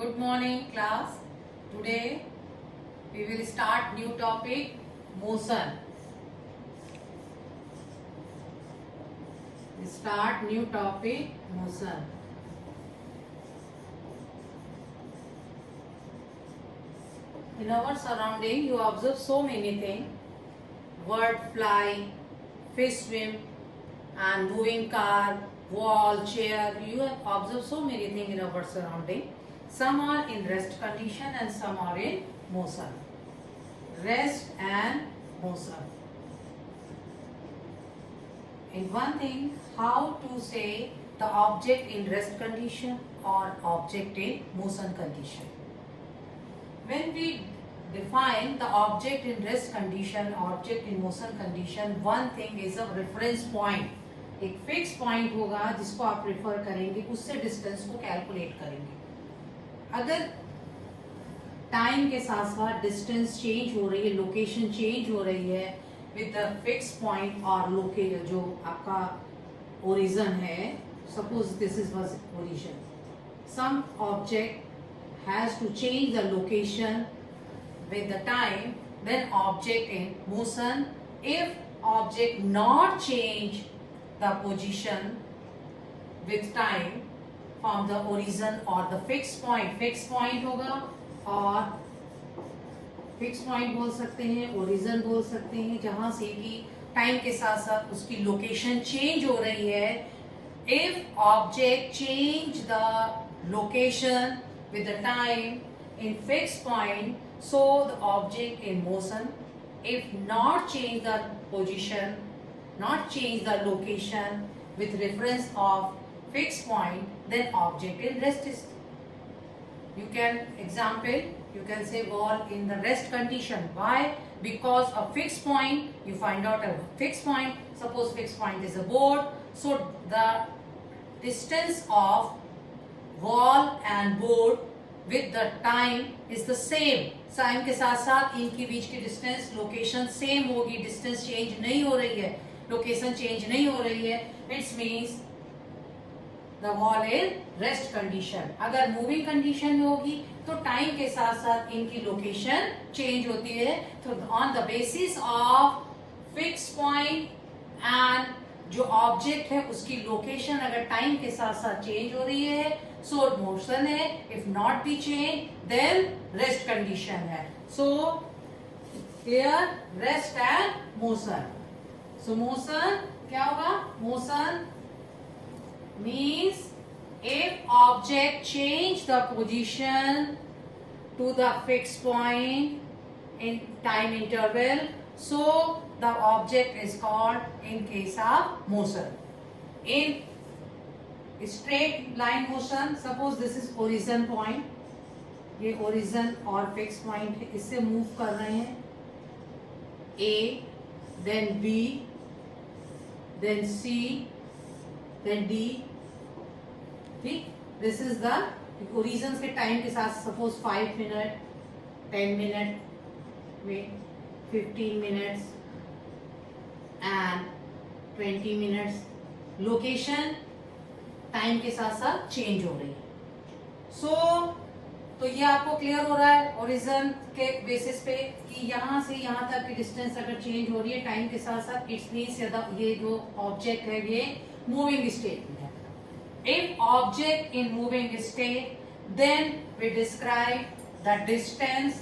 Good morning class. Today we will start new topic motion. We start new topic motion. In our surrounding you observe so many things. Bird fly, fish swim and moving car, wall, chair. You have observed so many things in our surrounding. Some are in rest condition and some are in motion. Rest and motion. In one thing, how to say the object in rest condition or object in motion condition. When we define the object in rest condition, object in motion condition, one thing is a reference point. एक fix point होगा जिसको आप prefer करेंगे, उससे distance को calculate करेंगे. अगर time के साथ साथ डिस्टेंस चेंज हो रही है, लोकेशन चेंज हो रही है विद द फिक्स पॉइंट और लोकेशन जो आपका ओरिजिन है, suppose this is was origin, some object has to change the location with the time, then object in motion. If object not change the position with time from the origin or the fixed point होगा और fixed point बोल सकते हैं, origin बोल सकते हैं, जहां से कि टाइम के साथ साथ उसकी लोकेशन चेंज हो रही है. If object change the location with the time in fixed point, so the object in motion. If not change the position, not change the location with reference of fixed point, then object in rest is. You can example, you can say ball in the rest condition. Why? Because a fixed point, you find out a fixed point. Suppose fixed point is a board, so the distance of wall and board with the time is the same. Time के साथ साथ इनके बीच की distance location same होगी, distance change नहीं हो रही है, लोकेशन चेंज नहीं हो रही है. It's means the wall in rest condition. अगर मूविंग कंडीशन में होगी तो टाइम के साथ साथ इनकी लोकेशन चेंज होती है. तो on the basis of fix point and जो ऑब्जेक्ट है उसकी लोकेशन अगर टाइम के साथ साथ चेंज हो रही है, सो मोशन है. If not be change then rest condition है. So clear, rest and motion. So motion क्या होगा? Motion means if object change the position to the fixed point in time interval, so the object is called in case of motion. In straight line motion, suppose this is origin point, ये origin और fixed point है, इससे move कर रहे हैं A, then B, then C, then D. ठीक, this is the origin के time के साथ सपोज 5 मिनट, 10 मिनट में 15 minutes and 20 minutes. Location time के साथ साथ चेंज हो रही है. सो तो ये आपको क्लियर हो रहा है ओरिजिन के बेसिस पे कि यहाँ से यहाँ तक की डिस्टेंस अगर चेंज हो रही है टाइम के साथ साथ, इट्स मीन्स ये जो ऑब्जेक्ट है ये मूविंग स्टेट में है. If object in moving state, then we describe the distance.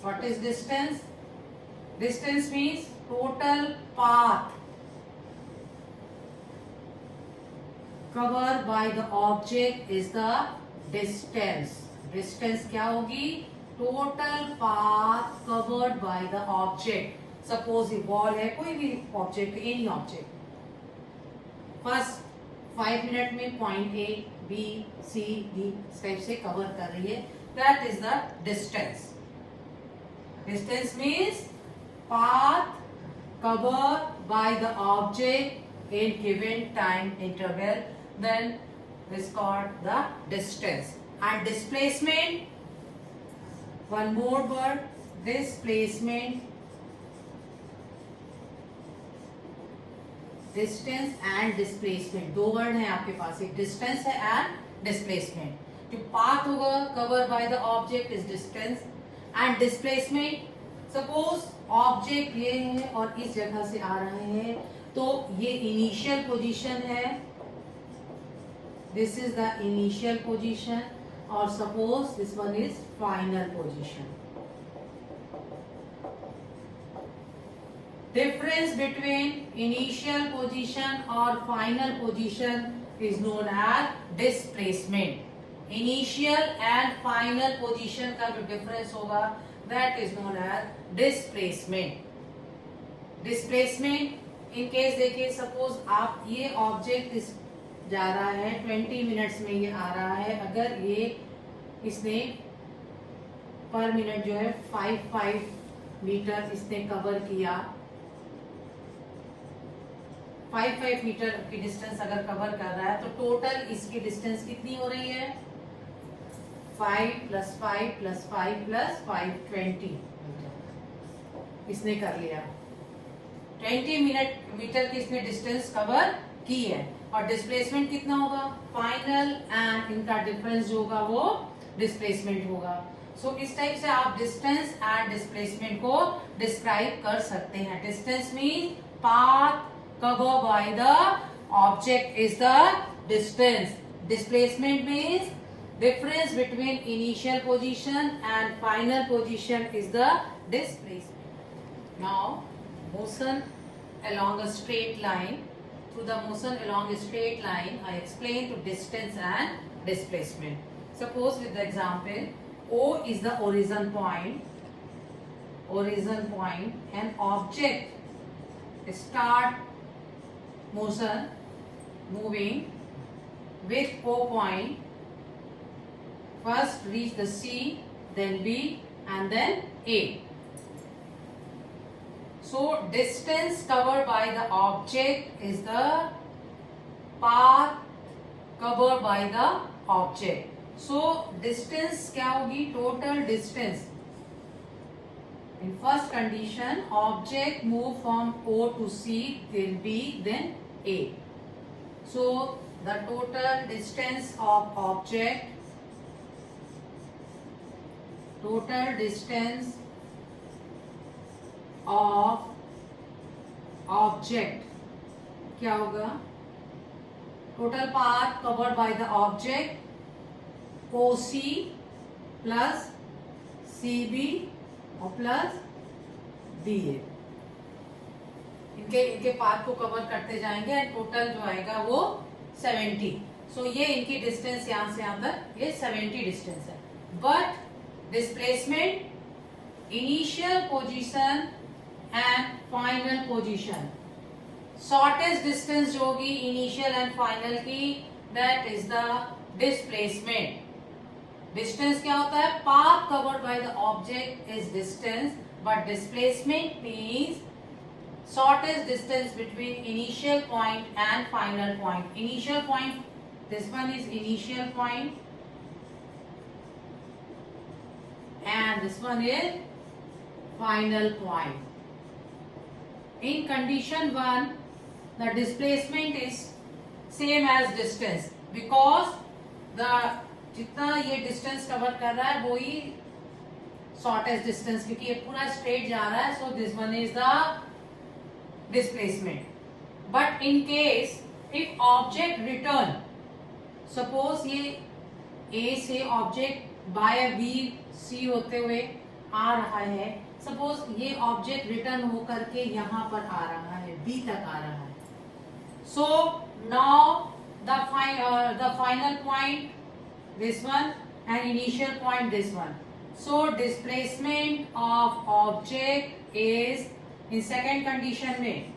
What is distance? Distance means total path covered by the object is the distance. Distance क्या होगी? Total path covered by the object. Suppose ये ball है, कोई भी object, any object. First 5 minute में point A, B, C, D इस type से cover कर रही है. That is the distance. Distance means path cover by the object in given time interval, then is called the distance. And displacement, one more word, displacement, distance and displacement. दो word हैं आपके पास, एक distance है and displacement. जो path होगा cover by the object is distance and displacement. Suppose object ये है और इस जगह से आ रहा है, तो ये इनिशियल पोजीशन है, this is the initial position, और suppose this one is final position. Difference between initial position और final position is known as displacement. Initial and final position का जो difference होगा that is known as displacement. Displacement in case देखिए suppose आप ये object इस जा रहा है 20 मिनट्स में ये आ रहा है, अगर ये इसने पर मिनट जो है 5 मीटर इसने कवर किया, 5 मीटर की डिस्टेंस अगर कवर कर रहा है, तो टोटल इसकी डिस्टेंस कितनी हो रही है 5 + 5 + 5 + 5 20 इसने कर लिया. 20 मीटर की इसने डिस्टेंस कवर की है, और डिस्प्लेसमेंट कितना होगा फाइनल एंड इनका डिफरेंस जो होगा वो डिस्प्लेसमेंट होगा. सो इस टाइप से आप डिस्टेंस एंड डिस्प्लेसमेंट को डिस्क्राइब कर सकते हैं. Distance mean path covered by the object is the distance. Displacement means difference between initial position and final position is the displacement. Now motion along a straight line. Through the motion along a straight line, I explain to distance and displacement. Suppose with the example, O is the origin point, and object start motion moving with O point, first reach the C, then B, and then A. So distance covered by the object is the path covered by the object. So distance क्या होगी total distance. In first condition, object move from O to C, then B, then A. So the total distance of object, क्या होगा total path covered by the object OC plus CB और plus DA. इनके path को cover करते जाएंगे and total जो आएगा वो 70. सो ये इनकी डिस्टेंस यहां से यहां तक ये 70 डिस्टेंस है. But displacement initial position and final position, shortest distance जो होगी इनिशियल एंड फाइनल की, that is the displacement. Distance क्या होता है path covered by the object is distance, but displacement means shortest distance between initial point and final point. Initial point, this one is initial point, and this one is final point. In condition 1, the displacement is same as distance because the जितना ये distance cover कर रहा है वो ही shortest distance, क्योंकि ये पूरा straight जा रहा है. So this one is the displacement. But in case if object return, suppose ये A से object by B C होते हुए आ रहा है, suppose ये object return होकर के यहाँ पर आ रहा है, B तक आ रहा है. So now the final point this one and initial point this one. So displacement of object is in second condition में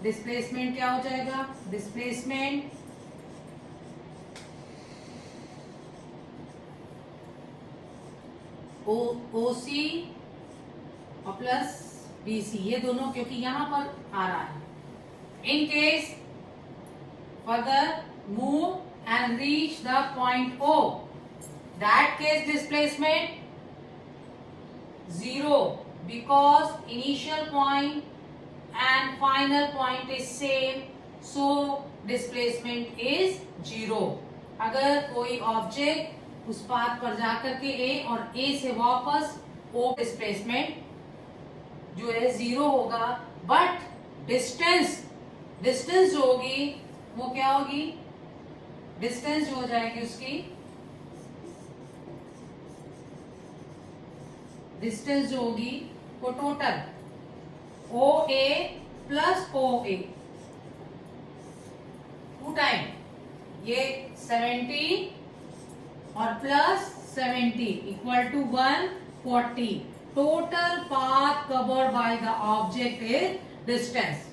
डिस्प्लेसमेंट क्या हो जाएगा, डिस्प्लेसमेंट OC और प्लस BC, ये दोनों क्योंकि यहां पर आ रहा है. In case further move and reach the point O, that case displacement 0 because initial point and final point is same. so displacement is 0. अगर कोई ऑब्जेक्ट उस पाथ पर जाकर के A और A से वापस O, डिस्प्लेसमेंट जो है 0 होगा, बट डिस्टेंस जो होगी वो क्या होगी, डिस्टेंस जो हो जाएगी उसकी, डिस्टेंस जो होगी वो total OA plus OA 2 time ये 70 और plus 70 equal to 140. Total path covered by the object is distance.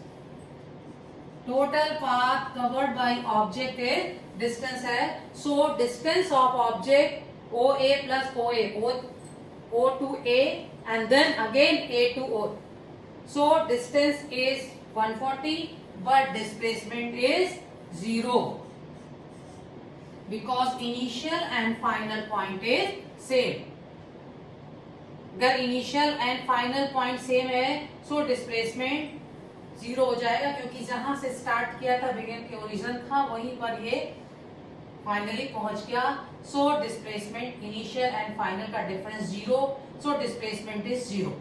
Total path covered by object is distance है. So distance of object OA plus OA, O to A and then again A to O. So distance is 140 but displacement is 0 because initial and final point is same. अगर initial and final point same है so displacement 0 हो जाएगा, क्योंकि जहां से start किया था, begin के ओरिजिन था, वहीं पर ये फाइनली पहुंच गया. So displacement initial and final का difference 0, so displacement is 0.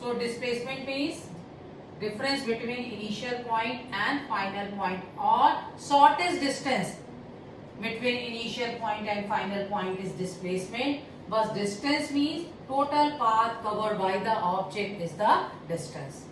So displacement means difference between initial point and final point, और shortest distance between initial point and final point is displacement. बस distance means total path covered by the object is the distance.